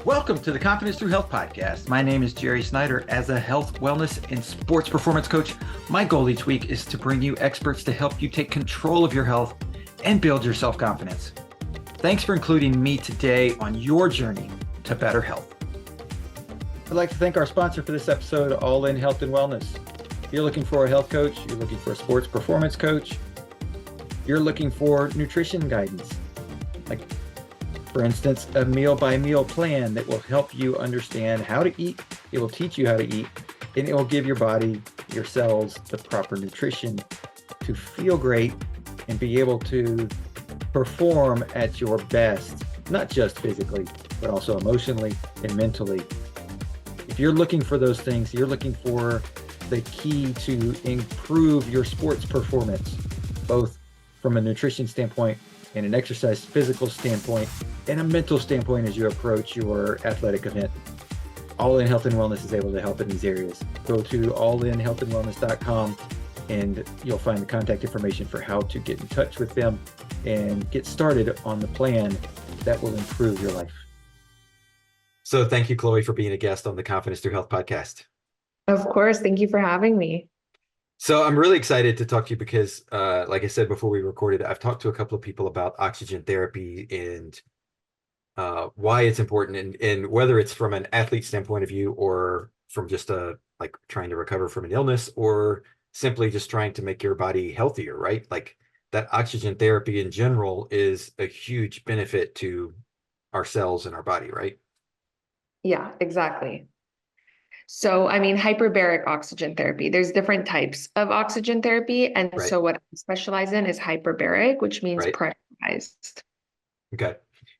Welcome to the Confidence Through Health podcast. My name is Jerry Snyder. As a health, wellness, and sports performance coach, my goal each week is to bring you experts to help you take control of your health and build your self-confidence. Thanks for including me today on your journey to better health. I'd like to thank our sponsor for this episode, All In Health and Wellness. If you're looking for a health coach, you're looking for a sports performance coach, you're looking for nutrition guidance, like for instance, a meal-by-meal plan that will help you understand how to eat. It will teach you how to eat, and it will give your body, your cells, the proper nutrition to feel great and be able to perform at your best, not just physically, but also emotionally and mentally. If you're looking for those things, you're looking for the key to improve your sports performance, both from a nutrition standpoint and an exercise physical standpoint and a mental standpoint as you approach your athletic event. All In Health and Wellness is able to help in these areas. Go to allinhealthandwellness.com and you'll find the contact information for how to get in touch with them and get started on the plan that will improve your life. So thank you, Chloe, for being a guest on the Confidence Through Health podcast. Of course. Thank you for having me. So I'm really excited to talk to you because, like I said before we recorded, I've talked to a couple of people about oxygen therapy and why it's important, and whether it's from an athlete standpoint of view or from just like trying to recover from an illness or simply just trying to make your body healthier, right? Like that oxygen therapy in general is a huge benefit to our cells and our body, right? Yeah, exactly. So, hyperbaric oxygen therapy, there's different types of oxygen therapy. And Right. so what I specialize in is hyperbaric, which means Right. pressurized. Okay.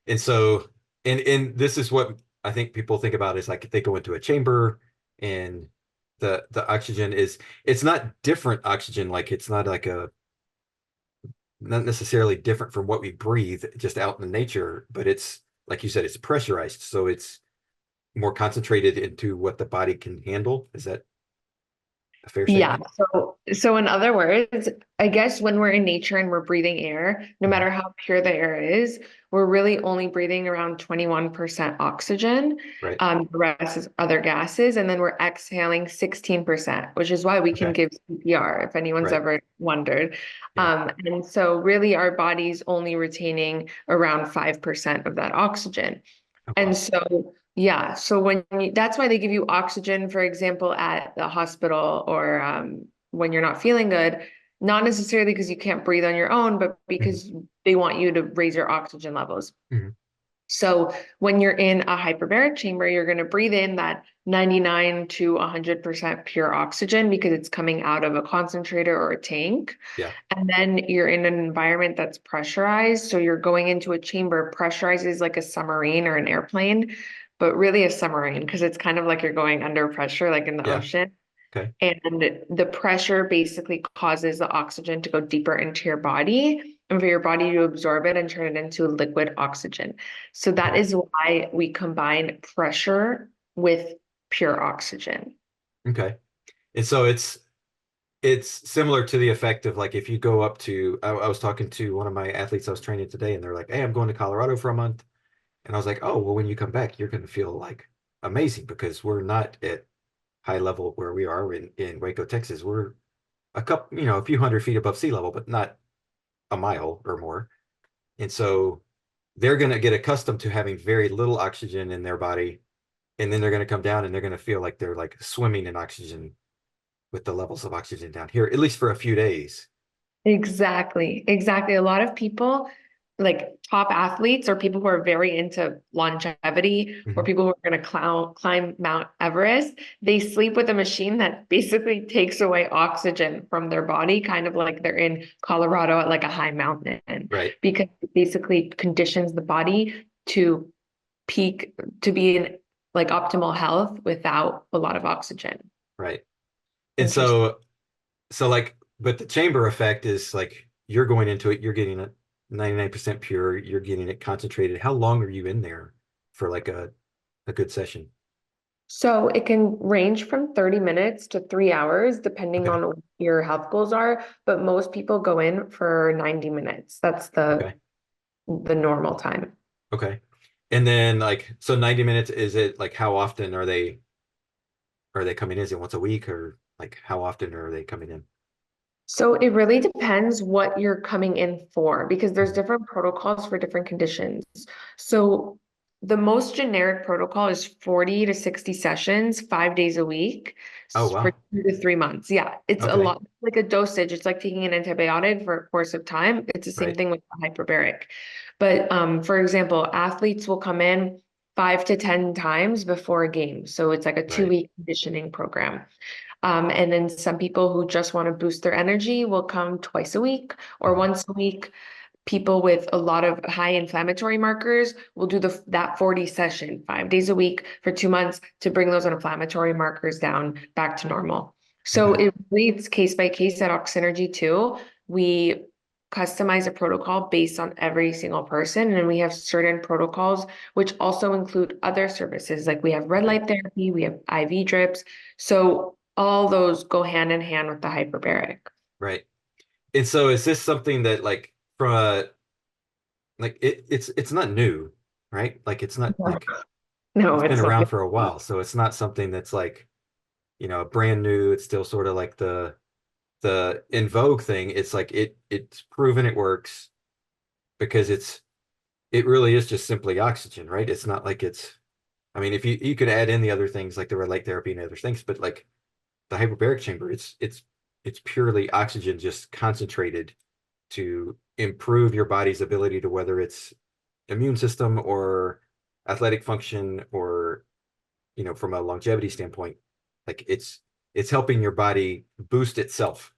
And so, and this is what I think people think about is like if they go into a chamber and the oxygen it's not different oxygen, like it's not like not necessarily different from what we breathe just out in nature, but it's like you said, it's pressurized. So it's more concentrated into what the body can handle. Is that a fair Yeah. statement? So in other words, I guess when we're in nature and we're breathing air, no matter how pure the air is, we're really only breathing around 21% oxygen. Right. The rest is other gases. And then we're exhaling 16%, which is why we can give CPR if anyone's Right. ever wondered. Yeah. And so really our body's only retaining around 5% of that oxygen. Okay. And so, yeah, so that's why they give you oxygen, for example, at the hospital or when you're not feeling good, not necessarily because you can't breathe on your own, but because they want you to raise your oxygen levels. So when you're in a hyperbaric chamber, you're going to breathe in that 99 to 100% pure oxygen because it's coming out of a concentrator or a tank. Yeah. And then you're in an environment that's pressurized. So you're going into a chamber. Pressurized is like a submarine or an airplane, but really a submarine because it's kind of like you're going under pressure, like in the ocean. Okay. And the pressure basically causes the oxygen to go deeper into your body and for your body to absorb it and turn it into liquid oxygen. So that is why we combine pressure with pure oxygen. Okay. And so it's similar to the effect of like if you go up to, I was talking to one of my athletes I was training today, and they're like, hey, I'm going to Colorado for a month. And I was like, oh, well, when you come back, you're going to feel like amazing because we're not at high level where we are in Waco, Texas. We're a few hundred feet above sea level, but not a mile or more. And so they're going to get accustomed to having very little oxygen in their body. And then they're going to come down and they're going to feel like they're like swimming in oxygen with the levels of oxygen down here, at least for a few days. Exactly. A lot of people, like top athletes or people who are very into longevity or people who are going to climb Mount Everest, they sleep with a machine that basically takes away oxygen from their body, kind of like they're in Colorado at like a high mountain. Right. Because it basically conditions the body to be in like optimal health without a lot of oxygen. Right. And so like, but the chamber effect is like you're going into it, you're getting it 99% pure, you're getting it concentrated. How long are you in there for like a good session? So it can range from 30 minutes to 3 hours, depending on what your health goals are. But most people go in for 90 minutes. That's the normal time. Okay. And then like, so 90 minutes, is it like, how often are they coming in? Is it once a week, or like how often are they coming in? So it really depends what you're coming in for because there's Mhm. different protocols for different conditions. So the most generic protocol is 40 to 60 sessions, 5 days a week Oh, for wow. 2 to 3 months. Yeah, it's a Okay. lot like a dosage. It's like taking an antibiotic for a course of time. It's the same Right. thing with hyperbaric. But for example, athletes will come in 5 to 10 times before a game. So it's like a two Right. week conditioning program. And then some people who just want to boost their energy will come twice a week or Mhm. once a week. People with a lot of high inflammatory markers will do that 40 session 5 days a week for 2 months to bring those inflammatory markers down back to normal. So Okay. it really it's case by case at Oxynergy too. We customize a protocol based on every single person, and we have certain protocols which also include other services. Like we have red Right. light therapy, we have IV drips. So all those go hand in hand with the hyperbaric. Right. And so is this something that like from a like it's not new, right? Like it's not like No, it's been it's not. around for a while. So it's not something that's like, brand new. It's still sort of like the in vogue thing. It's like it's proven it works because it really is just simply oxygen, right? It's not like it's, I mean, if you could add in the other things like the red light therapy and other things, but like the hyperbaric chamber, it's purely oxygen just concentrated to improve your body's ability to, whether it's immune system or athletic function, or from a longevity standpoint, like it's helping your body boost itself.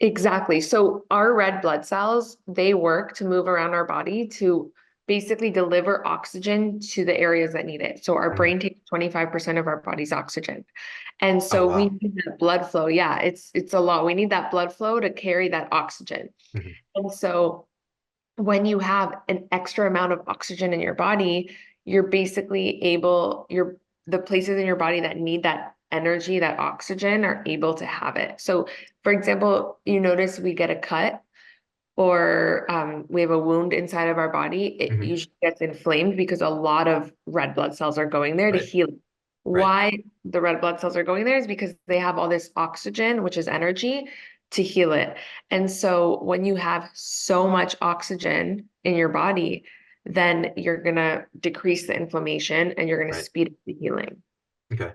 Exactly. So our red blood cells, they work to move around our body to basically deliver oxygen to the areas that need it. So our Mhm. brain takes 25% of our body's oxygen. And Oh, so we wow. need that blood flow. Yeah, it's a lot. We need that blood flow to carry that oxygen. Mhm. And so when you have an extra amount of oxygen in your body, you're basically the places in your body that need that energy, that oxygen, are able to have it. So, for example, you notice we get a cut or we have a wound inside of our body, it Mhm. usually gets inflamed because a lot of red blood cells are going there to Right. heal it. Right. Why the red blood cells are going there is because they have all this oxygen, which is energy, to heal it. And so when you have so much oxygen in your body, then you're gonna decrease the inflammation and you're gonna Right. speed up the healing. Okay.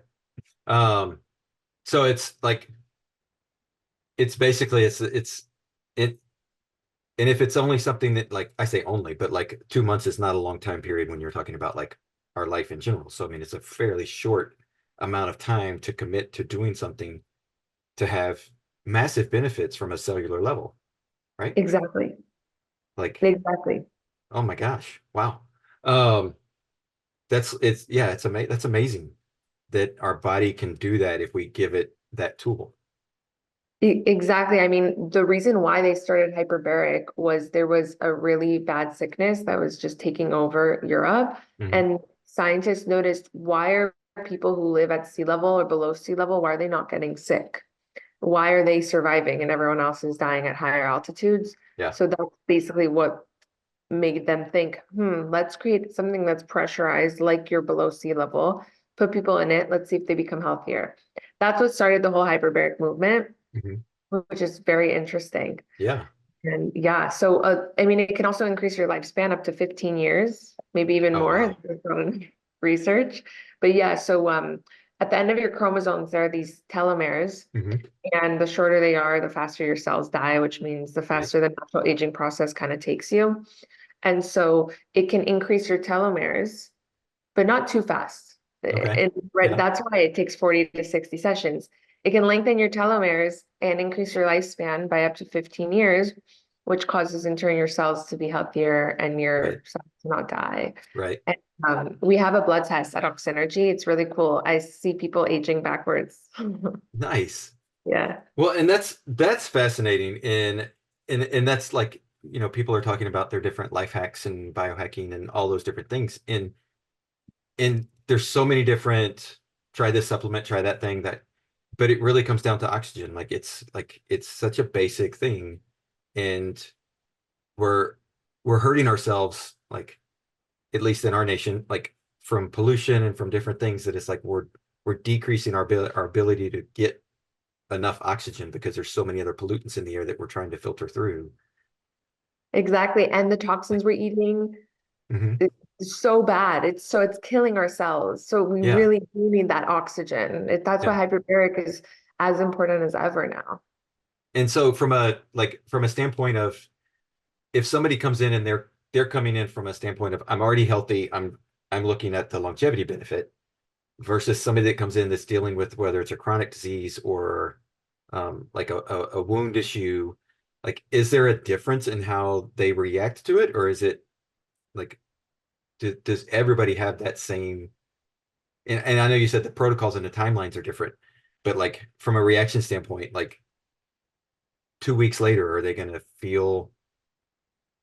um so it's like, it's basically it and if it's only something that, like, I say only, but like 2 months is not a long time period when you're talking about like our life in general. So I mean, it's a fairly short amount of time to commit to doing something to have massive benefits from a cellular level, right? Exactly. Like, Exactly. oh my gosh, wow. um it's yeah, that's amazing that our body can do that if we give it that tool. Exactly. I mean, the reason why they started hyperbaric was there was a really bad sickness that was just taking over Europe. Mhm. And scientists noticed, why are people who live at sea level or below sea level, why are they not getting sick? Why are they surviving and everyone else is dying at higher altitudes? Yeah. So that's basically what made them think, let's create something that's pressurized like you're below sea level, put people in it, let's see if they become healthier. That's what started the whole hyperbaric movement, Mhm. which is very interesting. Yeah. And yeah, so I mean, it can also increase your lifespan up to 15 years, maybe even Oh, more. wow. There's not enough research, but yeah. So at the end of your chromosomes, there are these telomeres, Mhm. and the shorter they are, the faster your cells die, which means the Right. faster the natural aging process kind of takes you. And so it can increase your telomeres, but not too fast. Okay. And right, Yeah. that's why it takes 40 to 60 sessions. It can lengthen your telomeres and increase your lifespan by up to 15 years, which causes in turn your cells to be healthier and Right. your cells to not die. Right. And we have a blood test at Oxynergy. It's really cool. I see people aging backwards. Nice. Yeah. Well, and that's fascinating. And that's like, people are talking about their different life hacks and biohacking and all those different things. And there's so many different, try this supplement, try that thing, but it really comes down to oxygen. Like it's such a basic thing. And we're we're hurting ourselves, like at least in our nation, like from pollution and from different things, that it's like we're decreasing our ability to get enough oxygen because there's so many other pollutants in the air that we're trying to filter through. Exactly. And the toxins we're eating Mhm. is so bad. It's killing our cells. So we Yeah. really do need that oxygen. That's why Yeah. hyperbaric is as important as ever now. And so from a standpoint of, if somebody comes in and they're coming in from a standpoint of, I'm already healthy, I'm looking at the longevity benefit, versus somebody that comes in that's dealing with whether it's a chronic disease or like a wound issue, like is there a difference in how they react to it, or is it like does everybody have that same, and I know you said the protocols and the timelines are different, but like from a reaction standpoint, like 2 weeks later, are they going to feel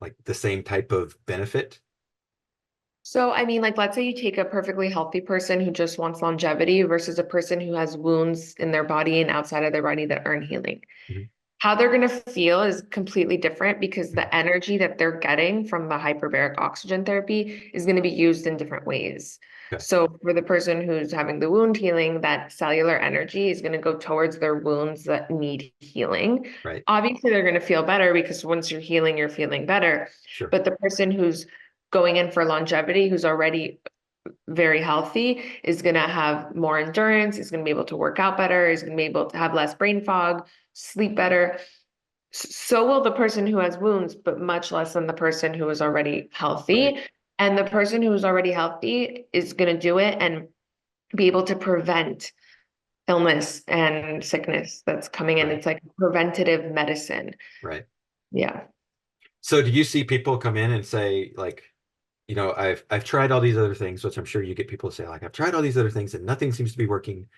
like the same type of benefit? So, I mean, like, let's say you take a perfectly healthy person who just wants longevity versus a person who has wounds in their body and outside of their body that aren't healing. Mhm. How they're going to feel is completely different because Mhm. the energy that they're getting from the hyperbaric oxygen therapy is going to be used in different ways. Okay. So for the person who's having the wound healing, that cellular energy is going to go towards their wounds that need healing. Right. Obviously, they're going to feel better because once you're healing, you're feeling better. Sure. But the person who's going in for longevity, who's already very healthy, is going to have more endurance, is going to be able to work out better, is going to be able to have less brain fog, sleep better. So will the person who has wounds, but much less than the person who is already Right. healthy. And the person who is already healthy is going to do it and be able to prevent illness and sickness that's coming in. Right. It's like preventative medicine. Right. Yeah. So do you see people come in and say, like, I've tried all these other things, which I'm sure you get people to say, like, I've tried all these other things and nothing seems to be working.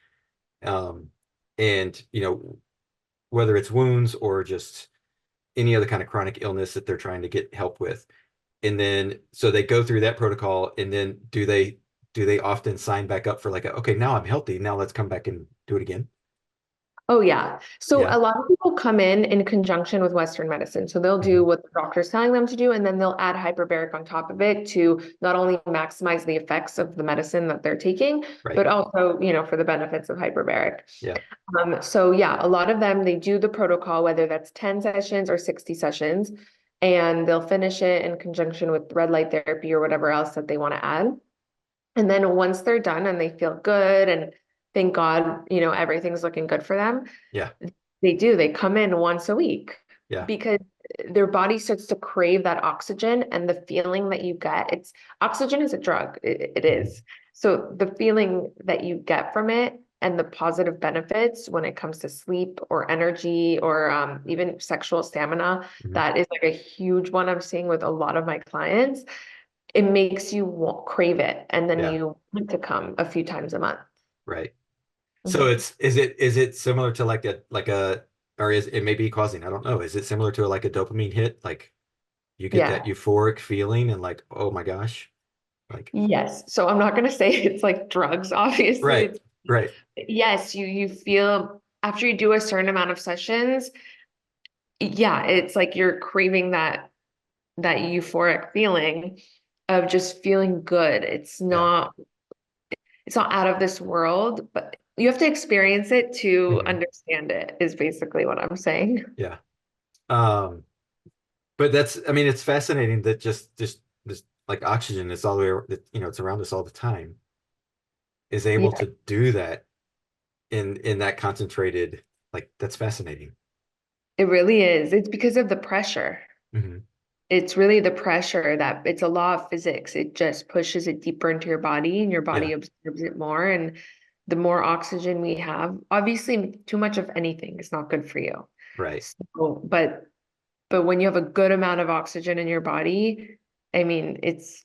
Um, and whether it's wounds or just any other kind of chronic illness that they're trying to get help with. And then so they go through that protocol, and then do they often sign back up for like, okay, now I'm healthy, now let's come back and do it again? Oh, yeah. So Yeah. a lot of people come in conjunction with Western medicine. So they'll do Mhm. what the doctor's telling them to do, and then they'll add hyperbaric on top of it to not only maximize the effects of the medicine that they're taking, Right. but also, for the benefits of hyperbaric. Yeah. So yeah, a lot of them, they do the protocol, whether that's 10 sessions or 60 sessions, and they'll finish it in conjunction with red light therapy or whatever else that they want to add. And then once they're done and they feel good and thank God, everything's looking good for them, Yeah. they come in once a week Yeah. because their body starts to crave that oxygen, and the feeling that you get, oxygen is a drug. It Mhm. is. So the feeling that you get from it and the positive benefits when it comes to sleep or energy or even sexual stamina, Mhm. that is like a huge one I'm seeing with a lot of my clients. It makes you crave it, and then Yeah. you want to come a few times a month. Right. So Mhm. is it similar to like a, or is it maybe causing, I don't know, is it similar to like a dopamine hit? Like you get that Yeah. euphoric feeling and like, oh my gosh, like, Yes. So I'm not going to say it's like drugs, obviously. right, right. Yes, you feel after you do a certain amount of sessions, yeah, it's like you're craving that euphoric feeling of just feeling good. Yeah. It's not out of this world, but you have to experience it to Mhm. understand it, is basically what I'm saying. Yeah. Um, but I mean, it's fascinating that just this like oxygen is all the way, it's around us all the time, is able Yeah, to do that in that concentrated, like that's fascinating. it really is. It's because of the pressure. Hmm. It's really the pressure that it's a law of physics. It just pushes it deeper into your body and your body Yeah. absorbs it more. And the more oxygen we have, obviously too much of anything is not good for you. Right. So, but when you have a good amount of oxygen in your body, I mean, it's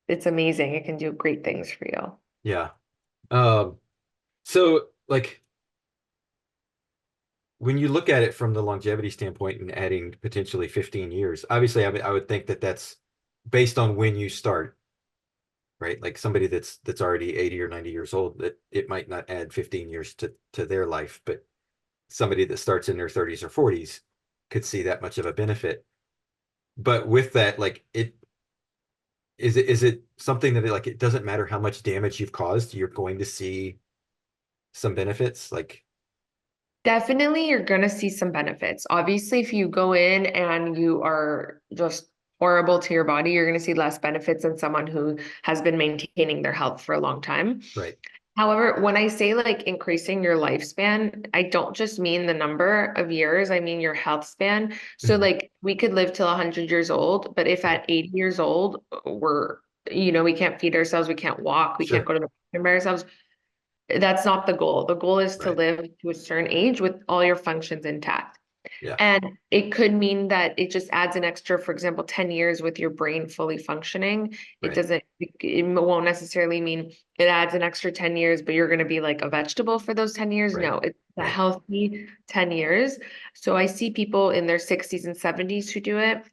amazing. It can do great things for you. Yeah. So like when you look at it from the longevity standpoint and adding potentially 15 years, obviously I would think that that's based on when you start, right? Like somebody that's already 80 or 90 years old, that it might not add 15 years to their life, but somebody that starts in their 30s or 40s could see that much of a benefit. But with that, like is it something that like it doesn't matter how much damage you've caused, you're going to see some benefits? Like, Definitely, you're going to see some benefits. Obviously, if you go in and you are just horrible to your body, you're going to see less benefits than someone who has been maintaining their health for a long time. right. However, when I say like increasing your lifespan, I don't just mean the number of years, I mean your health span. So Mhm. like we could live till 100 years old, but if Right. at 80 years old, we can't feed ourselves, we can't walk, we can't Sure. go to the bathroom by ourselves, that's not the goal. The goal is to Right. live to a certain age with all your functions intact. Yeah. And it could mean that it just adds an extra, for example, 10 years with your brain fully functioning. Right. It won't necessarily mean it adds an extra 10 years, but you're going to be like a vegetable for those 10 years. Right. No, it's a Right. healthy 10 years. So I see people in their 60s and 70s who do it.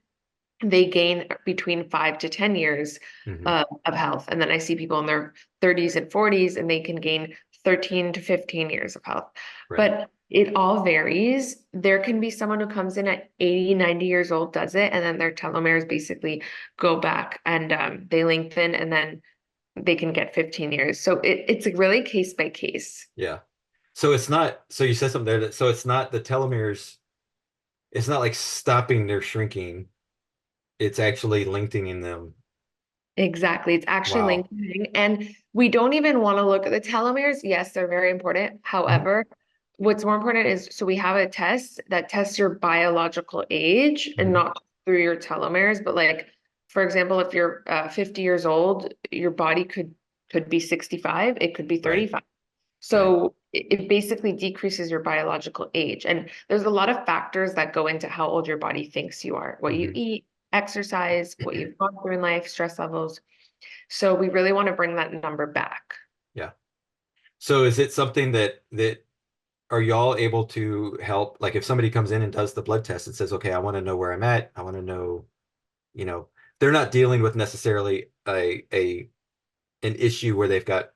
They gain between 5 to 10 years Hmm. of health. And then I see people in their 30s and 40s, and they can gain 13 to 15 years of health. Right. But it all varies. There can be someone who comes in at 80, 90 years old, does it, and then their telomeres basically go back and they lengthen, and then they can get 15 years. So it's really case by case. Yeah. So it's not, so you said something there that, so it's not the telomeres, it's not like stopping their shrinking. It's actually lengthening them. Exactly. It's actually Wow. lengthening. And we don't even want to look at the telomeres. Yes, they're very important. Mhm. However, what's more important is so we have a test that tests your biological age and Mhm. not through your telomeres. But like, for example, if you're 50 years old, your body could be 65, it could be Right. 35. Right. So it basically decreases your biological age. And there's a lot of factors that go into how old your body thinks you are, what you Mhm. eat, exercise, what you've gone through in life, stress levels. So we really want to bring that number back. Yeah. So is it something that are y'all able to help? Like if somebody comes in and does the blood test and says, okay, I want to know where I'm at. I want to know, you know, they're not dealing with necessarily an issue where they've got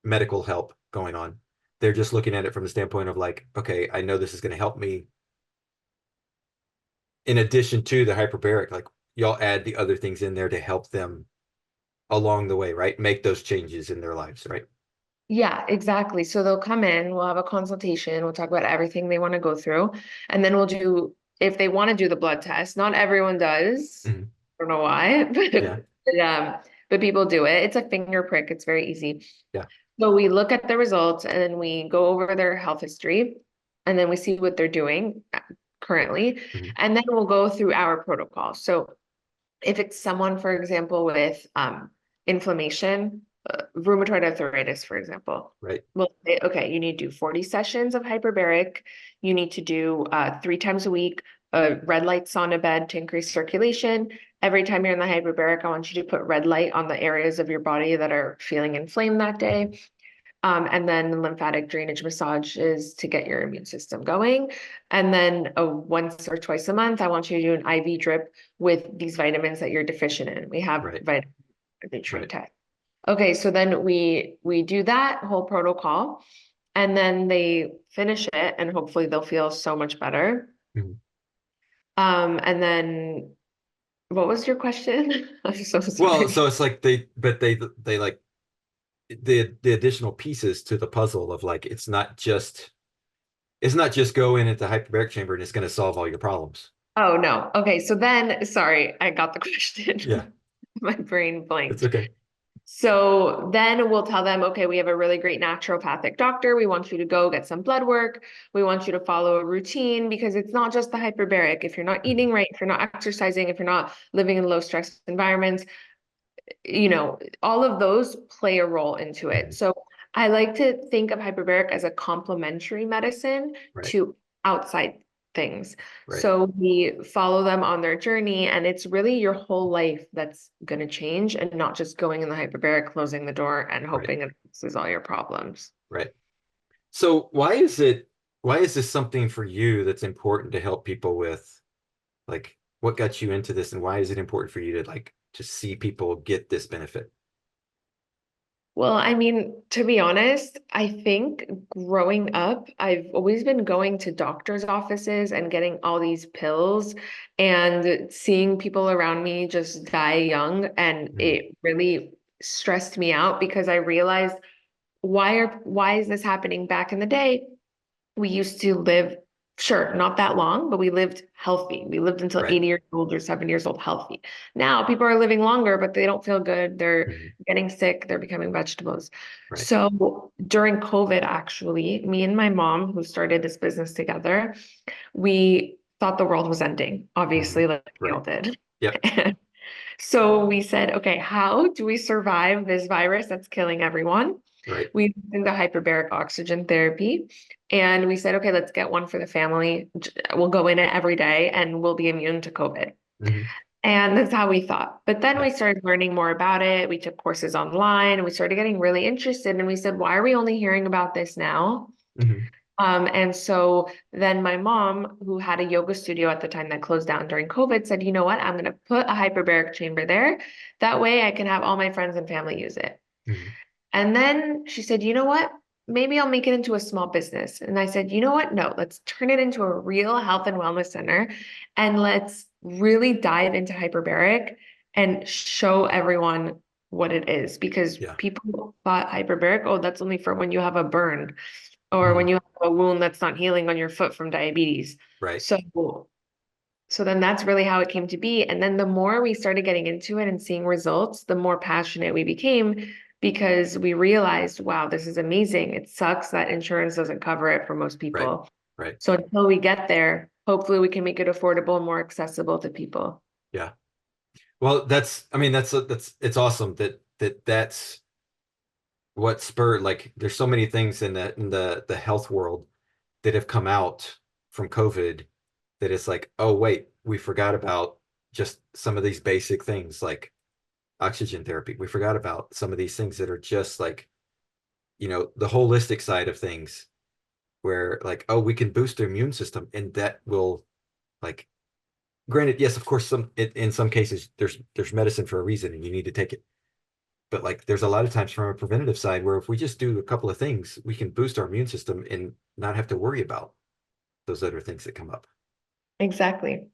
medical help going on. They're just looking at it from the standpoint of like, okay, I know this is going to help me in addition to the hyperbaric, like y'all add the other things in there to help them along the way, right? Make those changes in their lives, right? Yeah, exactly. So they'll come in, we'll have a consultation, we'll talk about everything they want to go through, and then we'll do, if they want to do the blood test, not everyone does. Mhm. I don't know why, Yeah. but people do it. It's a finger prick, it's very easy. Yeah. So we look at the results and then we go over their health history and then we see what they're doing currently. Mhm. And then we'll go through our protocol. So if it's someone, for example, with inflammation, rheumatoid arthritis, for example, Right. we'll say, okay, you need to do 40 sessions of hyperbaric. You need to do 3 times a week a red light sauna bed to increase circulation. Every time you're in the hyperbaric, I want you to put red light on the areas of your body that are feeling inflamed that day. And then lymphatic drainage massage is to get your immune system going. And then once or twice a month, I want you to do an IV drip with these vitamins that you're deficient in. We have Right. vitamin nutrient Right. test. Okay, so then we do that whole protocol, and then they finish it, and hopefully they'll feel so much better. Mhm. And then what was your question? I'm so Well, sorry. so it's like they like the additional pieces to the puzzle of like it's not just go in at the hyperbaric chamber and it's going to solve all your problems. Oh no. Okay, so then sorry, I got the question. Yeah, My brain it's blanked. okay. So then we'll tell them, okay, we have a really great naturopathic doctor. We want you to go get some blood work. We want you to follow a routine because it's not just the hyperbaric. If you're not Mhm. eating right, if you're not exercising, if you're not living in low stress environments, all of those play a role into it. Mhm. So I like to think of hyperbaric as a complementary medicine Right. to outside things. Right. So we follow them on their journey, and it's really your whole life that's going to change and not just going in the hyperbaric, closing the door, and Right. hoping it fixes all your problems. Right. So why is this something for you that's important to help people with? Like what got you into this and why is it important for you to like to see people get this benefit? Well, I mean, to be honest, I think growing up, I've always been going to doctor's offices and getting all these pills and seeing people around me just die young. And Mhm. it really stressed me out because I realized why is this happening? Back in the day, we used to live, sure, not that long, but we lived healthy. We lived until Right. 80 years old or 70 years old healthy. Now people are living longer, but they don't feel good. They're Mhm. getting sick. They're becoming vegetables. Right. So during COVID, actually, me and my mom, who started this business together, we thought the world was ending, Mhm. obviously, like we all Right. did. Yep. So we said, okay, how do we survive this virus that's killing everyone? Right. We looked into hyperbaric oxygen therapy and we said, okay, let's get one for the family. We'll go in it every day and we'll be immune to COVID. Mhm. And that's how we thought. But then Yeah. we started learning more about it. We took courses online and we started getting really interested. And we said, why are we only hearing about this now? Mhm. And so then my mom, who had a yoga studio at the time that closed down during COVID, said, you know what? I'm going to put a hyperbaric chamber there. That way I can have all my friends and family use it. Mhm. And then she said, you know what? Maybe I'll make it into a small business. And I said, you know what? No, let's turn it into a real health and wellness center and let's really dive into hyperbaric and show everyone what it is because Yeah. people thought hyperbaric, oh, that's only for when you have a burn or when Mhm. you have a wound that's not healing on your foot from diabetes. Right. So then that's really how it came to be. And then the more we started getting into it and seeing results, the more passionate we became because we realized, wow, this is amazing. It sucks that insurance doesn't cover it for most Right. people. Right. So until we get there, hopefully we can make it affordable and more accessible to people. Yeah. Well, I mean, it's awesome that's what spurred, like, there's so many things in the health world that have come out from COVID that it's like, oh, wait, we forgot about just some of these basic things like oxygen therapy. We forgot about some of these things that are just like, the holistic side of things where, like, oh, we can boost the immune system and that will, like, granted, yes, of course, in some cases there's medicine for a reason and you need to take it. But like there's a lot of times from a preventative side where if we just do a couple of things, we can boost our immune system and not have to worry about those other things that come up. Exactly.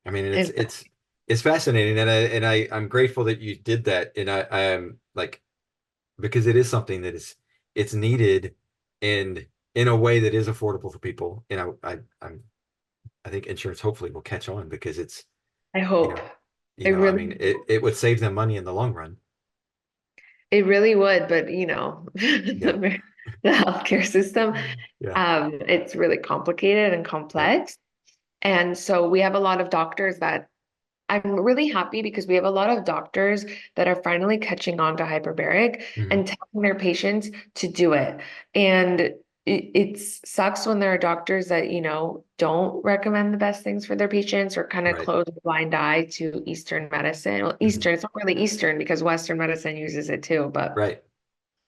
I mean, it's And it's it's fascinating, and I'm grateful that you did that, and I am like, because it is something that it's needed and in a way that is affordable for people. I think insurance hopefully will catch on because it's I you hope know it I really, mean it would save them money in the long run. it really would, but Yeah. the healthcare system, Yeah. it's really complicated and Right. complex. And so we have a lot of doctors that I'm really happy because we have a lot of doctors that are finally catching on to hyperbaric Mhm. and telling their patients to do it. And it sucks when there are doctors that, don't recommend the best things for their patients or kind of Right. close a blind eye to Eastern medicine. Well, Mhm. Eastern, it's not really Eastern because Western medicine uses it too, but Right.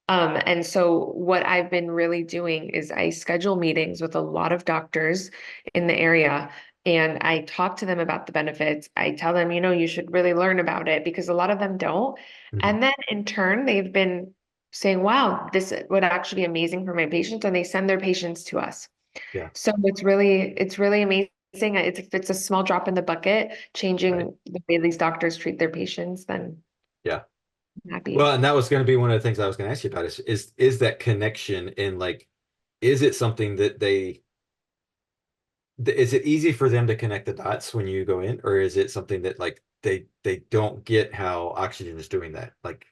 and so what I've been really doing is I schedule meetings with a lot of doctors in the area and I talk to them about the benefits. I tell them, you should really learn about it because a lot of them don't. Mhm. And then in turn, they've been saying, wow, this would actually be amazing for my patients, and they send their patients to us. Yeah. So it's really amazing. If it's a small drop in the bucket, Right. changing the way these doctors treat their patients, then Yeah. I'm happy. Well, and that was going to be one of the things I was going to ask you about is that connection, and like, is it something that is it easy for them to connect the dots when you go in, or is it something that like they don't get how oxygen is doing that? Like,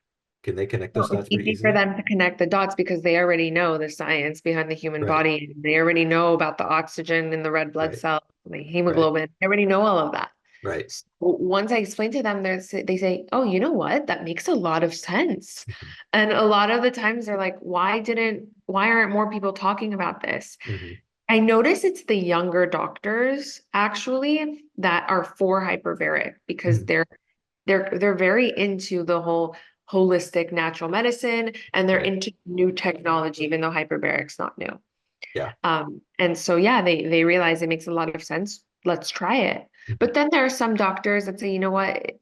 can they connect Well, those it's dots pretty easy for easily? them to connect the dots because they already know the science behind the human Right. body. They already know about the oxygen in the red blood Right. cells, the Right. hemoglobin. They already know all of that. Right. So once I explain to them, they say, "Oh, you know what? That makes a lot of sense." Mhm. And a lot of the times they're like, why aren't more people talking about this?" Mhm. I notice it's the younger doctors actually that are for hyperbaric because Mhm. they're very into the whole holistic natural medicine and they're Right. into new technology, even though hyperbaric's not new. Yeah. And so yeah, they realize it makes a lot of sense. Let's try it. Mhm. But then there are some doctors that say, you know what?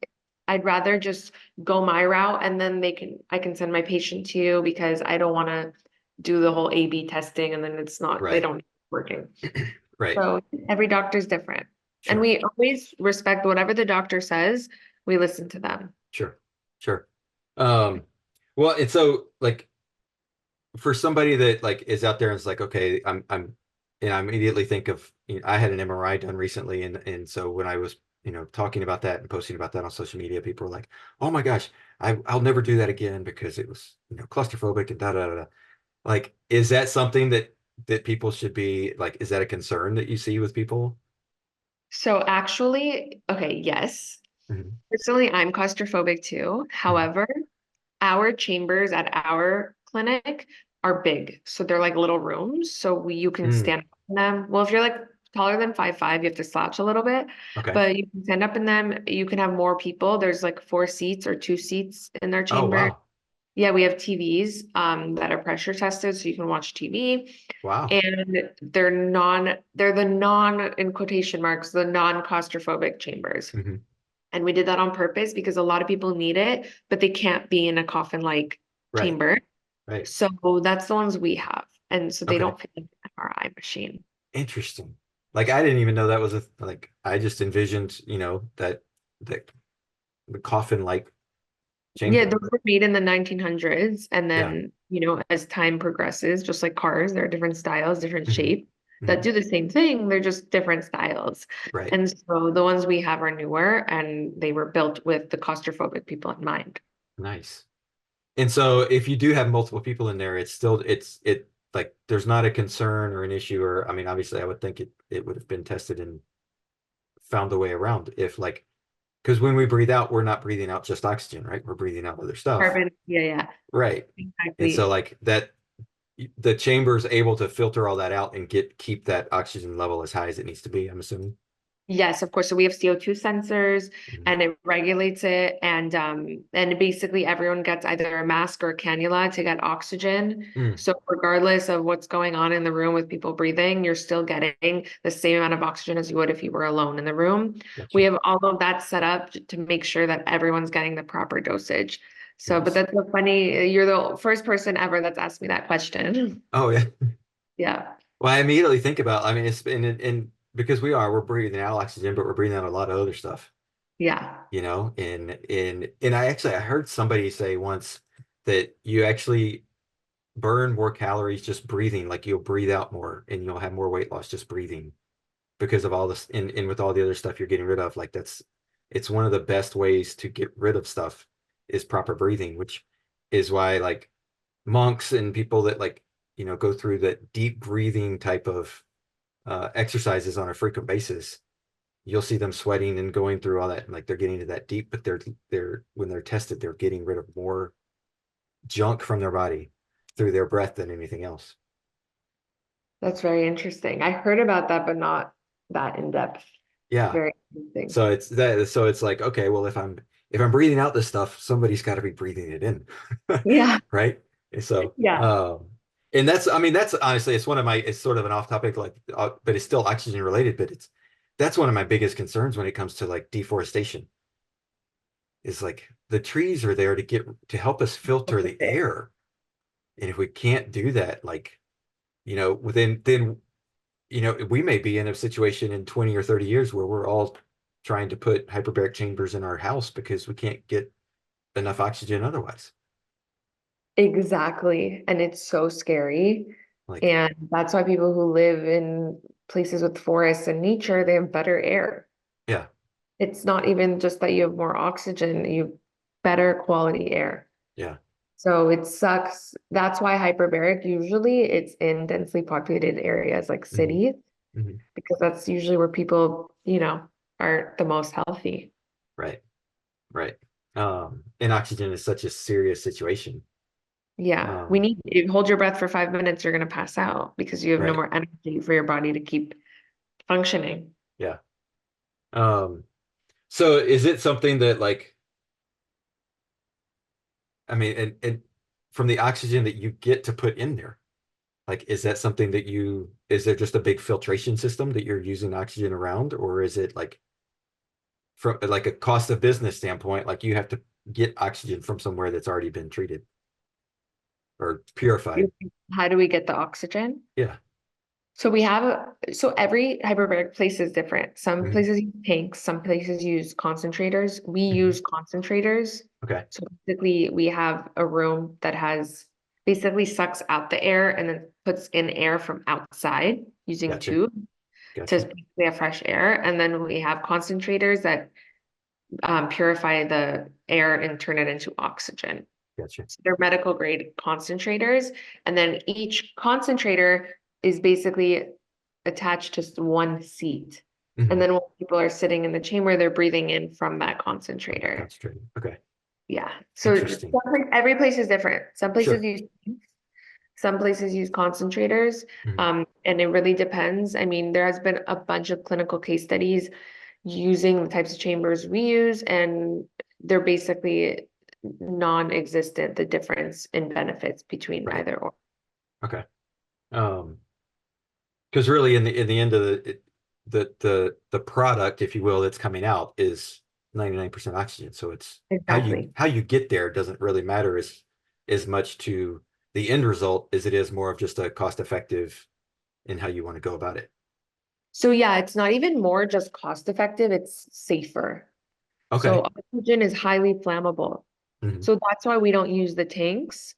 I'd rather just go my route and then I can send my patient to you because I don't want to do the whole A/B testing and then they Right. don't working. Right. So every doctor's different. And Sure. we always respect whatever the doctor says, we listen to them. Sure. Sure. Um, well, and so like for somebody that like is out there and is like, okay, and I immediately think of, I had an MRI done recently, and so when I was, talking about that and posting about that on social media, people were like, oh my gosh, I'll never do that again because it was, claustrophobic and da da da. Like, is that something that people should be like, is that a concern that you see with people? So actually, okay, yes. Mhm. Personally, I'm claustrophobic too. Mhm. However, our chambers at our clinic are big. So they're like little rooms. So you can Mm. stand up in them. Well, if you're like taller than 5'5", you have to slouch a little bit, Okay. but you can stand up in them. You can have more people. There's like 4 seats or 2 seats in their Oh, chamber. wow. Yeah, we have TVs that are pressure tested, so you can watch TV. Wow. And they're the in quotation marks, the non-claustrophobic chambers. Hmm. And we did that on purpose because a lot of people need it, but they can't be in a coffin-like Right. chamber. Right. So that's the ones we have. And so they Okay. don't fit in an MRI machine. Interesting. Like I didn't even know that was like I just envisioned, that the coffin like Yeah, chamber. those were made in the 1900s. And Yeah. then, as time progresses, just like cars, there are different styles, different Hmm. shapes that Hmm. do the same thing. They're just different styles. Right. And so the ones we have are newer and they were built with the claustrophobic people in mind. Nice. And so if you do have multiple people in there, it's still it like there's not a concern or an issue, or I mean, obviously I would think it would have been tested and found a way around if like, because when we breathe out, we're not breathing out just oxygen, right? We're breathing out other stuff. Carbon, yeah, Right. And so exactly. like that the chamber is able to filter all that out and keep that oxygen level as high as it needs to be, I'm assuming. Yes, of course. So we have CO2 sensors Mhm. and it regulates it. And basically everyone gets either a mask or a cannula to get oxygen. Mm, So regardless of what's going on in the room with people breathing, you're still getting the same amount of oxygen as you would if you were alone in the room. We gotcha. have all of that set up to make sure that everyone's getting the proper dosage. So, but Nice. that's so funny. You're the first person ever that's asked me that question. Oh yeah. Yeah. Well, I immediately think about, I mean, it's and because we're breathing out oxygen, but we're breathing out a lot of other stuff, Yeah. and I heard somebody say once that you actually burn more calories just breathing, like you'll breathe out more and you'll have more weight loss just breathing because of all this and with all the other stuff you're getting rid of. Like it's one of the best ways to get rid of stuff is proper breathing, which is why like monks and people that like, go through that deep breathing type of exercises on a frequent basis, you'll see them sweating and going through all that, and like they're getting to that deep, but they're when they're tested, they're getting rid of more junk from their body through their breath than anything else. That's very interesting. I heard about that, but not that in depth. Yeah. Very interesting. So it's like, okay, well, if I'm breathing out this stuff, somebody's got to be breathing it in. Yeah. Right. And so, Yeah. and I mean, that's honestly, it's sort of an off topic, like, but it's still oxygen related, but that's one of my biggest concerns when it comes to like deforestation is like the trees are there to help us filter the air. And if we can't do that, like, then we may be in a situation in 20 or 30 years where we're all trying to put hyperbaric chambers in our house because we can't get enough oxygen otherwise. Exactly. And it's so scary. Like, And that's why people who live in places with forests and nature, they have better air. yeah, It's not even just that you have more oxygen, you have better quality air. yeah. So it sucks. That's why hyperbaric usually it's in densely populated areas like Hmm. cities, Hmm. because that's usually where people, are the most healthy. Right, right. And oxygen is such a serious situation. Yeah, Um, you hold your breath for 5 minutes, you're gonna pass out because you have no right, more energy for your body to keep functioning. yeah. Um, so is it something that like, I mean, and from the oxygen that you get to put in there, like, is that something is there just a big filtration system that you're using oxygen around, or is it like, from like a cost of business standpoint, like you have to get oxygen from somewhere that's already been treated or purified. How do we get the oxygen? Yeah. So so every hyperbaric place is different. Some Mhm. places use tanks, some places use concentrators. We Mhm. use concentrators. Okay. So basically we have a room that basically sucks out the air and then puts in air from outside using Gotcha. tube to Gotcha. basically have fresh air. And then we have concentrators that purify the air and turn it into oxygen. Gotcha. So they're medical grade concentrators. And then each concentrator is basically attached to one seat. Mhm. And then when people are sitting in the chamber, they're breathing in from that From that concentrator. concentrator. Okay. Yeah. So Interesting. every place is different. Some places Sure. use tanks, some places use concentrators. Mhm. And it really depends. I mean, there has been a bunch of clinical case studies using the types of chambers we use, and they're basically non-existent, the difference in benefits between Right. either or. Okay. Because really in the end of the product, if you will, that's coming out is 99% oxygen. So it's Exactly. how you get there doesn't really matter as much to the end result as it is more of just a cost effective in how you want to go about it. So yeah, it's not even more just cost effective, it's safer. So Okay. oxygen is highly flammable. Mhm. So that's why we don't use the tanks.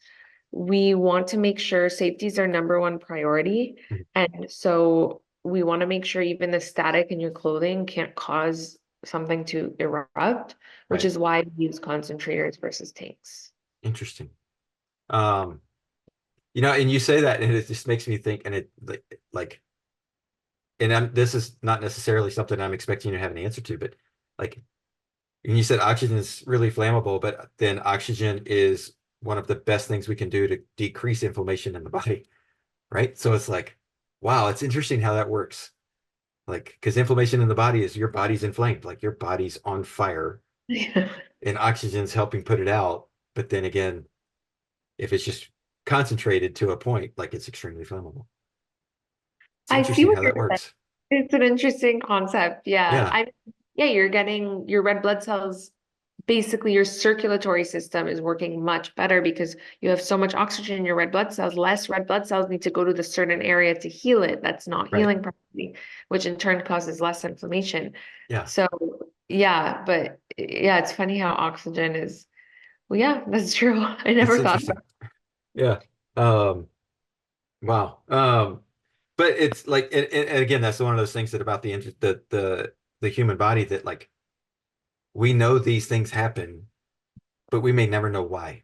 We want to make sure safety is our number one priority. Mhm. And so we want to make sure even the static in your clothing can't cause something to erupt, which Right. is why we use concentrators versus tanks. Interesting. Um, and you say that, and it just makes me think, and it like, and this is not necessarily something I'm expecting you to have an answer to, but like, and you said oxygen is really flammable, but then oxygen is one of the best things we can do to decrease inflammation in the body, right? So it's like, wow, it's interesting how that works. Like, because inflammation in the body is your body's inflamed, like your body's on fire, and oxygen's helping put it out. But then again, if it's just concentrated to a point, like it's extremely flammable. It's I see interesting what how you're that saying. works. It's an interesting concept. Yeah. Yeah, Yeah, you're getting your red blood cells. Basically, your circulatory system is working much better because you have so much oxygen in your red blood cells. Less red blood cells need to go to the certain area to heal it that's not right. healing properly, which in turn causes less inflammation. Yeah, So, yeah, but yeah, it's funny how oxygen is. Well, yeah, that's true. I it's never thought interesting. Yeah. Um, wow. But it's like, and again, that's one of those things that about the human body that like we know these things happen, but we may never know why, right?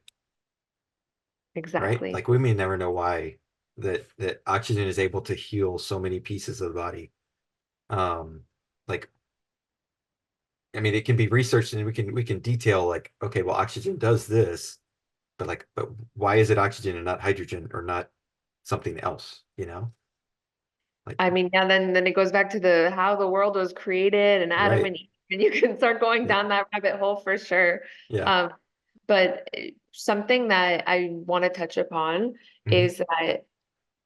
exactly. Like we may never know why that oxygen is able to heal so many pieces of the body. Um, like I mean, it can be researched and we can detail like, okay, well, oxygen does this, but why is it oxygen and not hydrogen or not something else, Like, I mean, yeah, then it goes back to the how the world was created and Adam right. and Eve, and you can start going Yeah. down that rabbit hole for sure. Yeah. But something that I want to touch upon Mhm. is that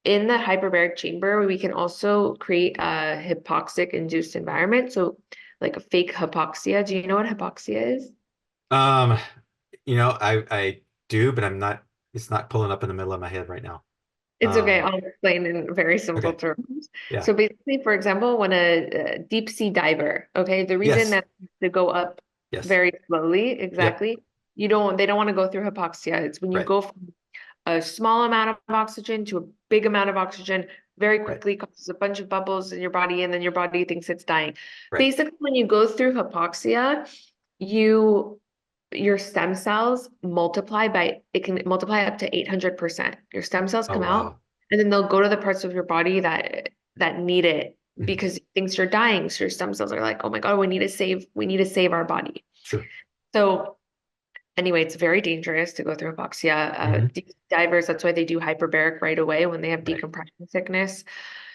in the hyperbaric chamber, we can also create a hypoxic induced environment. So like a fake hypoxia. Do you know what hypoxia is? Um, I do, but it's not pulling up in the middle of my head right now. It's okay. Um, I'll explain in very simple okay. terms. Yeah. So basically, for example, when a deep sea diver, okay, the reason Yes. that they go up Yes. very slowly, Yep. exactly, they don't want to go through hypoxia. It's when you Right. go from a small amount of oxygen to a big amount of oxygen very Right. quickly, causes a bunch of bubbles in your body, and then your body thinks it's dying. Right. Basically, when you go through hypoxia, you your stem cells multiply by it can multiply up to 800%. Your stem cells Oh, come out wow. and then they'll go to the parts of your body that need it Mhm. because it thinks you're dying. So your stem cells are like, oh my God, we need to save our body. Sure. So anyway, it's very dangerous to go through hypoxia. Mhm. Deep divers, that's why they do hyperbaric right away when they have Right. decompression sickness.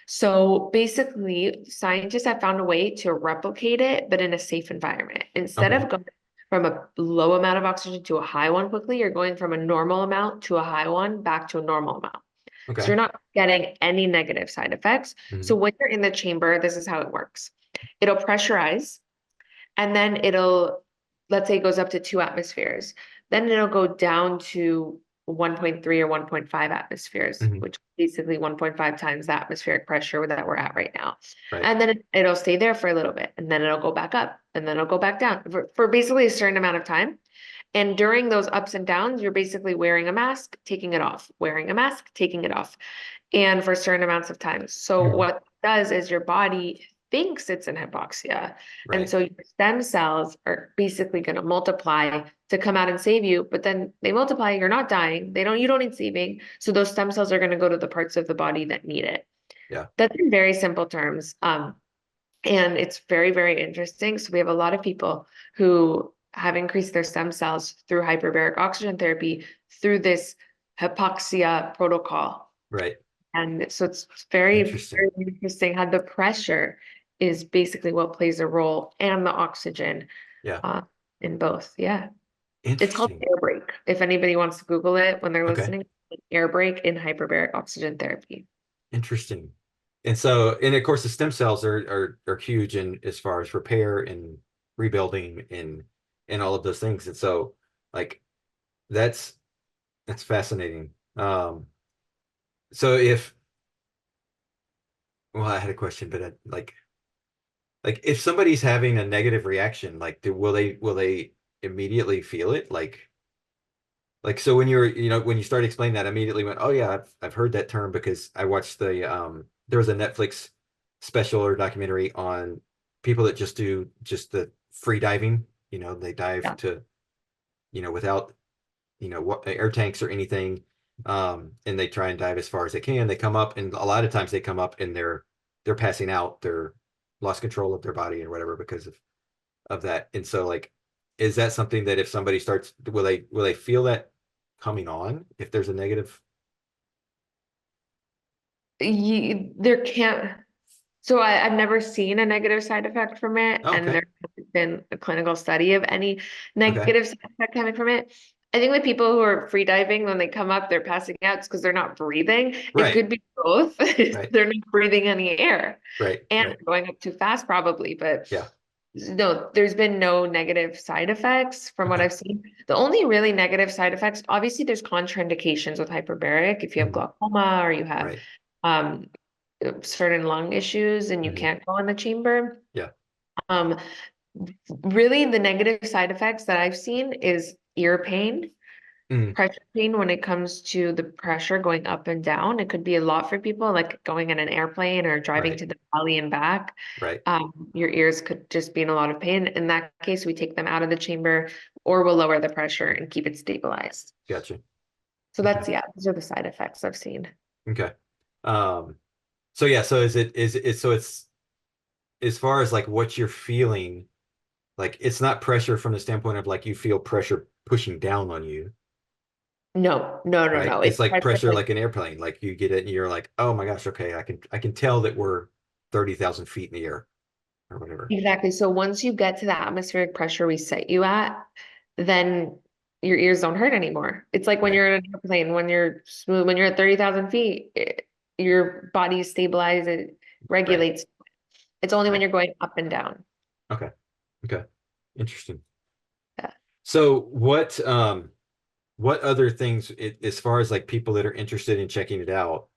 So basically, scientists have found a way to replicate it, but in a safe environment. Instead Okay. of going from a low amount of oxygen to a high one quickly, you're going from a normal amount to a high one back to a normal amount. So Okay. you're not getting any negative side effects. So Mhm. when you're in the chamber, this is how it works. It'll pressurize. And then let's say it goes up to 2 atmospheres. Then it'll go down to 1.3 or 1.5 atmospheres, Mhm. which is basically 1.5 times the atmospheric pressure that we're at right now. Right. And then it'll stay there for a little bit, and then it'll go back up, and then it'll go back down for basically a certain amount of time. And during those ups and downs, you're basically wearing a mask, taking it off, wearing a mask, taking it off, and for certain amounts of time. So Mhm. what it does is your body thinks it's in hypoxia. And Right. so your stem cells are basically going to multiply to come out and save you, but then they multiply, you're not dying. You don't need saving. So those stem cells are going to go to the parts of the body that need it. Yeah. That's in very simple terms. And it's very, very interesting. So we have a lot of people who have increased their stem cells through hyperbaric oxygen therapy through this hypoxia protocol. Right. And so it's very, Interesting. very interesting how the pressure is basically what plays a role, and the oxygen Yeah. in both. Yeah. It's called Interesting. air brake. If anybody wants to Google it when they're Okay. listening, air brake in hyperbaric oxygen therapy. Interesting. And so, and of course, the stem cells are huge in as far as repair and rebuilding and all of those things. And so, like, that's fascinating. So well, I had a question, but like if somebody's having a negative reaction, like, will they immediately feel it? Like, so when when you start explaining that, I immediately went, oh yeah, I've heard that term because I watched there was a Netflix special or documentary on people that just do just the free diving. They dive Yeah. to, without, what air tanks or anything. And they try and dive as far as they can. They come up, and a lot of times they come up and they're passing out. They're lost control of their body or whatever because of that. And so, like, is that something that if somebody starts, will they feel that coming on if there's a negative? There can't. So I've never seen a negative side effect from it, Oh, and okay. there hasn't been a clinical study of any Okay. negative side effect coming from it. I think the people who are free diving, when they come up, they're passing out because they're not breathing. It Right. could be both. Right. They're not breathing any air Right. and Right. going up too fast, probably. But Yeah. no, there's been no negative side effects from what Okay. I've seen. The only really negative side effects, obviously, there's contraindications with hyperbaric. If you have Mhm. glaucoma or you have Right. um certain lung issues and you Mhm. can't go in the chamber. Yeah. Um, really the negative side effects that I've seen is ear pain, Mhm. pressure pain when it comes to the pressure going up and down. It could be a lot for people, like going in an airplane or driving Right. to the valley and back. Right. Your ears could just be in a lot of pain. In that case, we take them out of the chamber or we'll lower the pressure and keep it stabilized. Gotcha. So Okay. yeah, those are the side effects I've seen. Okay. So yeah, so it's as far as like what you're feeling, like it's not pressure from the standpoint of like you feel pressure pushing down on you, No, no, no, right? no. It's It's like pressure pressure like like an airplane. Like you get it and you're like, oh my gosh, okay, I can tell that we're 30,000 feet in the air or whatever. exactly. So once you get to the atmospheric pressure we set you at, then your ears don't hurt anymore. It's like when Right. you're in an airplane, when you're smooth, when you're at 30,000 feet, your body is stabilized, it Right. regulates. It's only when Right. you're going up and down. Okay. Okay. Interesting. Yeah. So what other things as far as like people that are interested in checking it out,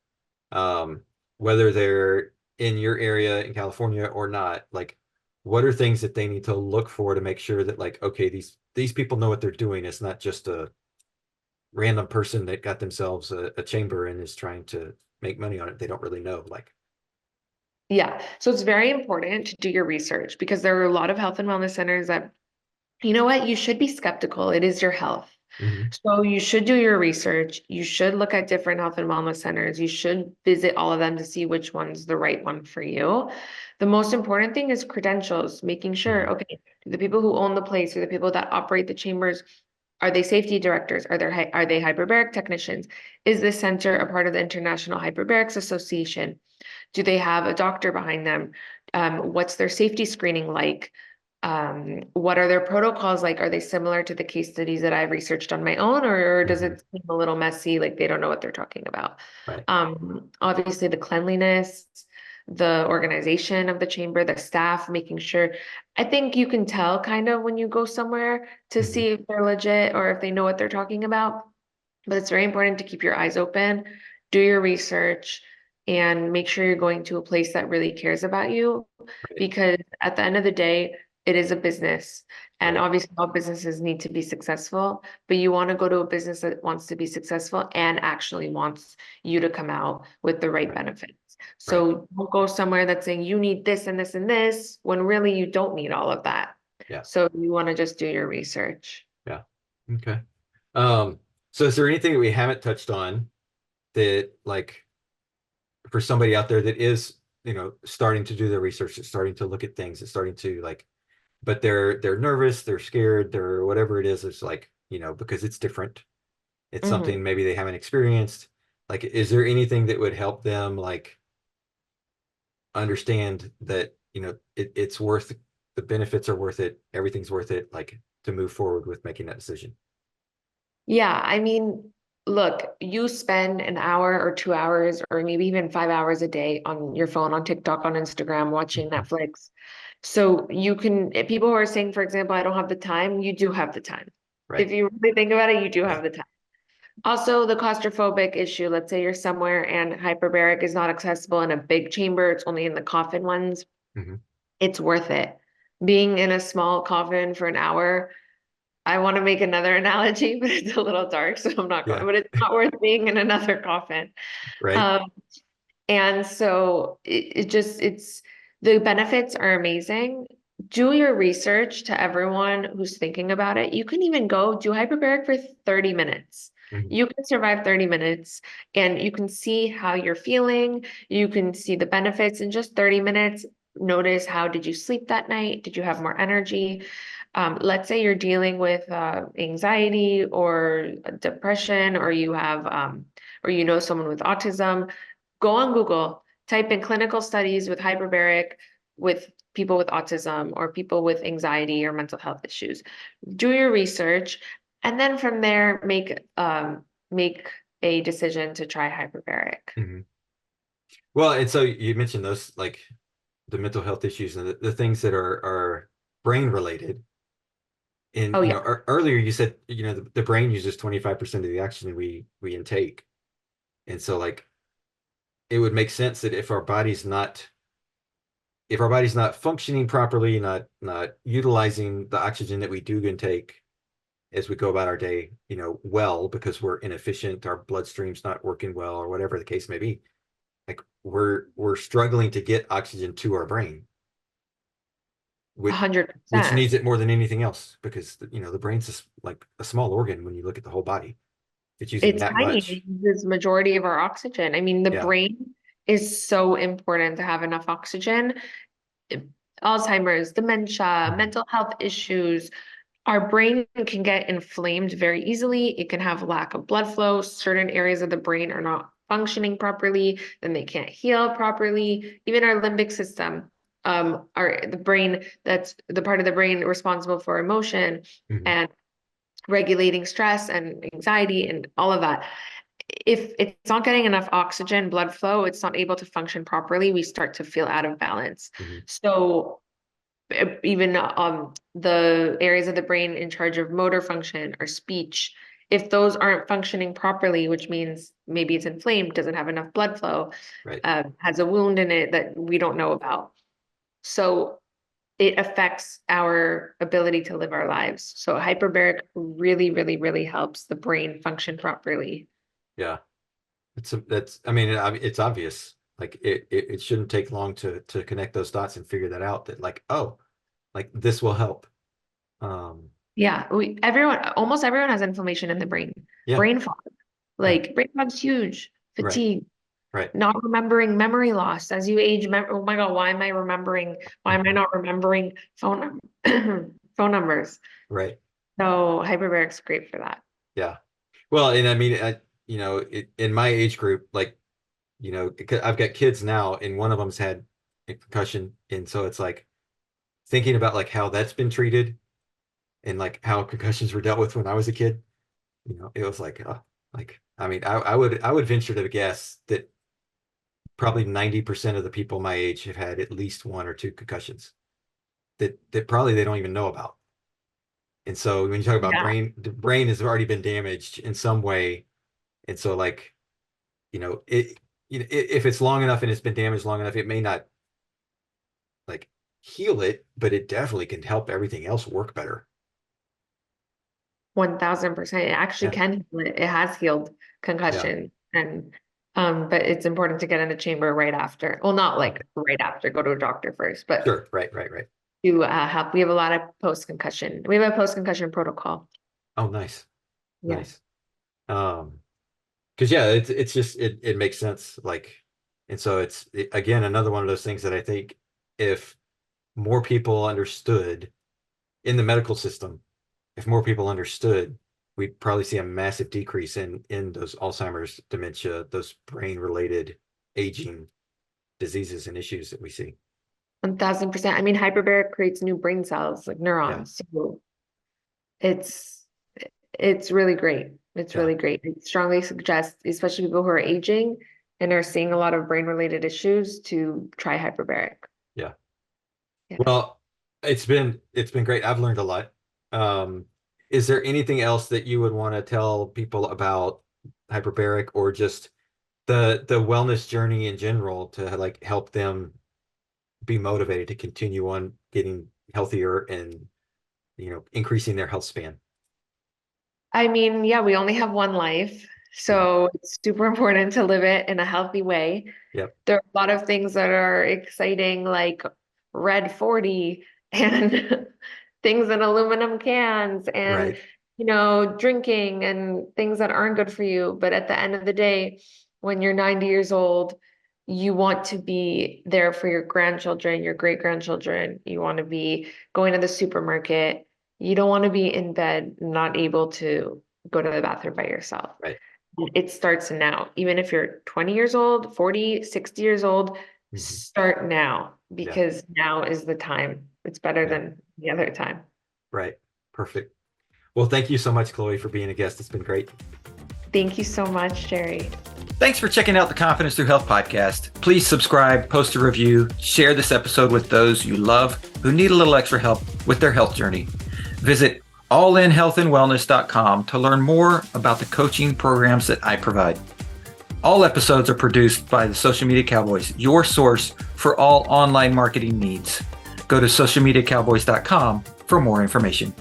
um, whether they're in your area in California or not, like what are things that they need to look for to make sure that like, okay, these people know what they're doing. It's not just a random person that got themselves a chamber and is trying to make money on it. They don't really know. Like, Yeah. So it's very important to do your research because there are a lot of health and wellness centers that, you know what, you should be skeptical. It is your health. mhm, So you should do your research. You should look at different health and wellness centers. You should visit all of them to see which one's the right one for you. The most important thing is credentials, making sure, mhm, okay, do the people who own the place or the people that operate the chambers, are they safety directors? Are they hyperbaric technicians? Is this center a part of the International Hyperbarics Association? Do they have a doctor behind them? What's their safety screening like? What are their protocols like? Are they similar to the case studies that I've researched on my own, or does mhm, it seem a little messy, like they don't know what they're talking about? right. Obviously the cleanliness, the organization of the chamber, the staff, making sure I think you can tell kind of when you go somewhere to Mhm. see if they're legit or if they know what they're talking about. But it's very important to keep your eyes open, do your research, and make sure you're going to a place that really cares about you. Right, Because at the end of the day, it is a business. And right, obviously, all businesses need to be successful, but you want to go to a business that wants to be successful and actually wants you to come out with the right right, benefits. right. So don't go somewhere that's saying you need this and this and this when really you don't need all of that. Yeah, So you want to just do your research. yeah. Okay. So is there anything that we haven't touched on that, like, for somebody out there that is, starting to do their research, that's starting to look at things, that's starting to, like, but they're nervous, they're scared, they're whatever it is, it's like, because it's different. It's Mhm. something maybe they haven't experienced. Like, is there anything that would help them, like, understand that, it's worth, the benefits are worth it, everything's worth it, like, to move forward with making that decision? Yeah, I mean, look, you spend an hour or 2 hours or maybe even 5 hours a day on your phone, on TikTok, on Instagram, watching Mhm. Netflix. So you can, if people who are saying, for example, I don't have the time, you do have the time. Right. If you really think about it, you do Yeah. have the time. Also, the claustrophobic issue, let's say you're somewhere and hyperbaric is not accessible in a big chamber, it's only in the coffin ones, Hmm. it's worth it. Being in a small coffin for an hour, I want to make another analogy, but it's a little dark, so I'm not going, Yeah. but it's not worth being in another coffin. Right. Um, and so it's the benefits are amazing. Do your research to everyone who's thinking about it. You can even go do hyperbaric for 30 minutes. Mhm. You can survive 30 minutes and you can see how you're feeling. You can see the benefits in just 30 minutes. Notice how did you sleep that night? Did you have more energy? Let's say you're dealing with anxiety or depression, or you have or you know someone with autism. Go on Google, type in clinical studies with hyperbaric with people with autism or people with anxiety or mental health issues. Do your research, and then from there make a decision to try hyperbaric. Mhm. Well, and so you mentioned those, like, the mental health issues and the things that are brain related. And Oh yeah, earlier you said, the brain uses 25% of the oxygen we intake. And so, like, it would make sense that if our body's not functioning properly, not utilizing the oxygen that we do intake as we go about our day, well, because we're inefficient, our bloodstream's not working well, or whatever the case may be, like, we're struggling to get oxygen to our brain, a which hundred which percent. needs it more than anything else, because the brain's just like a small organ when you look at the whole body. It's using It's that tiny. It much. uses majority of our oxygen. I mean, the Yeah. brain is so important to have enough oxygen. Alzheimer's, dementia, Mhm. mental health issues. Our brain can get inflamed very easily. It can have lack of blood flow. Certain areas of the brain are not functioning properly, then they can't heal properly. Even our limbic system, our the brain that's the part of the brain responsible for emotion Mhm. and regulating stress and anxiety and all of that. If it's not getting enough oxygen, blood flow, it's not able to function properly, we start to feel out of balance. Mhm. So even the areas of the brain in charge of motor function or speech, if those aren't functioning properly, which means maybe it's inflamed, doesn't have enough blood flow, Right. has a wound in it that we don't know about. So it affects our ability to live our lives. So hyperbaric really, really, really helps the brain function properly. Yeah. That's, I mean, it's obvious. Like, it shouldn't take long to connect those dots and figure that out, that, like, oh, like, this will help. Um, Yeah, almost everyone has inflammation in the brain. yeah, Brain fog, yeah, like brain fog's huge. right, Fatigue, right. not remembering, memory loss as you age. Oh my God, why am I remembering? Why am I Mhm. not remembering phone numbers? Right. So hyperbaric's great for that. Yeah. Well, and I mean, in my age group, like, because I've got kids now, and one of them's had a concussion, and so it's like thinking about, like, how that's been treated, and, like, how concussions were dealt with when I was a kid. It was like, I mean, I would venture to guess that probably 90% of the people my age have had at least one or two concussions. that probably they don't even know about. And so when you talk about Yeah. the brain has already been damaged in some way. And so like, if it's long enough and it's been damaged long enough, it may not like heal it, but it definitely can help everything else work better. 1000%. It actually Yeah. can heal it. It has healed concussion. And but it's important to get in the chamber right after. Well, not like right after, go to a doctor first, but Sure. Right. to help. We have a lot of post-concussion. We have a post-concussion protocol. Oh, nice. Yeah. Nice. Because yeah, it's just it makes sense. Like, and so again, another one of those things that I think if more people understood in the medical system, if more people understood, we'd probably see a massive decrease in those Alzheimer's, dementia, those brain related aging diseases and issues that we see. 1000%. I mean, hyperbaric creates new brain cells, like Yeah. neurons. So it's really great. It's Yeah. really great. I strongly suggest, especially people who are aging and are seeing a lot of brain related issues, to try hyperbaric. Yeah. Yeah. Well, it's been great. I've learned a lot. Is there anything else that you would want to tell people about hyperbaric or just the wellness journey in general to like help them be motivated to continue on getting healthier and increasing their health span? I mean, yeah, we only have one life, so it's super important to live it in a healthy way. Yep. There are a lot of things that are exciting, like Red 40 and things in aluminum cans and, Right. drinking and things that aren't good for you. But at the end of the day, when you're 90 years old, you want to be there for your grandchildren, your great grandchildren. You want to be going to the supermarket. You don't want to be in bed, not able to go to the bathroom by yourself. Right. It starts now. Even if you're 20 years old, 40, 60 years old, start now, because now is the time. It's better than the other time. Right. Perfect. Well, thank you so much, Chloe, for being a guest. It's been great. Thank you so much, Jerry. Thanks for checking out the Confidence Through Health podcast. Please subscribe, post a review, share this episode with those you love who need a little extra help with their health journey. Visit allinhealthandwellness.com to learn more about the coaching programs that I provide. All episodes are produced by the Social Media Cowboys, your source for all online marketing needs. Go to socialmediacowboys.com for more information.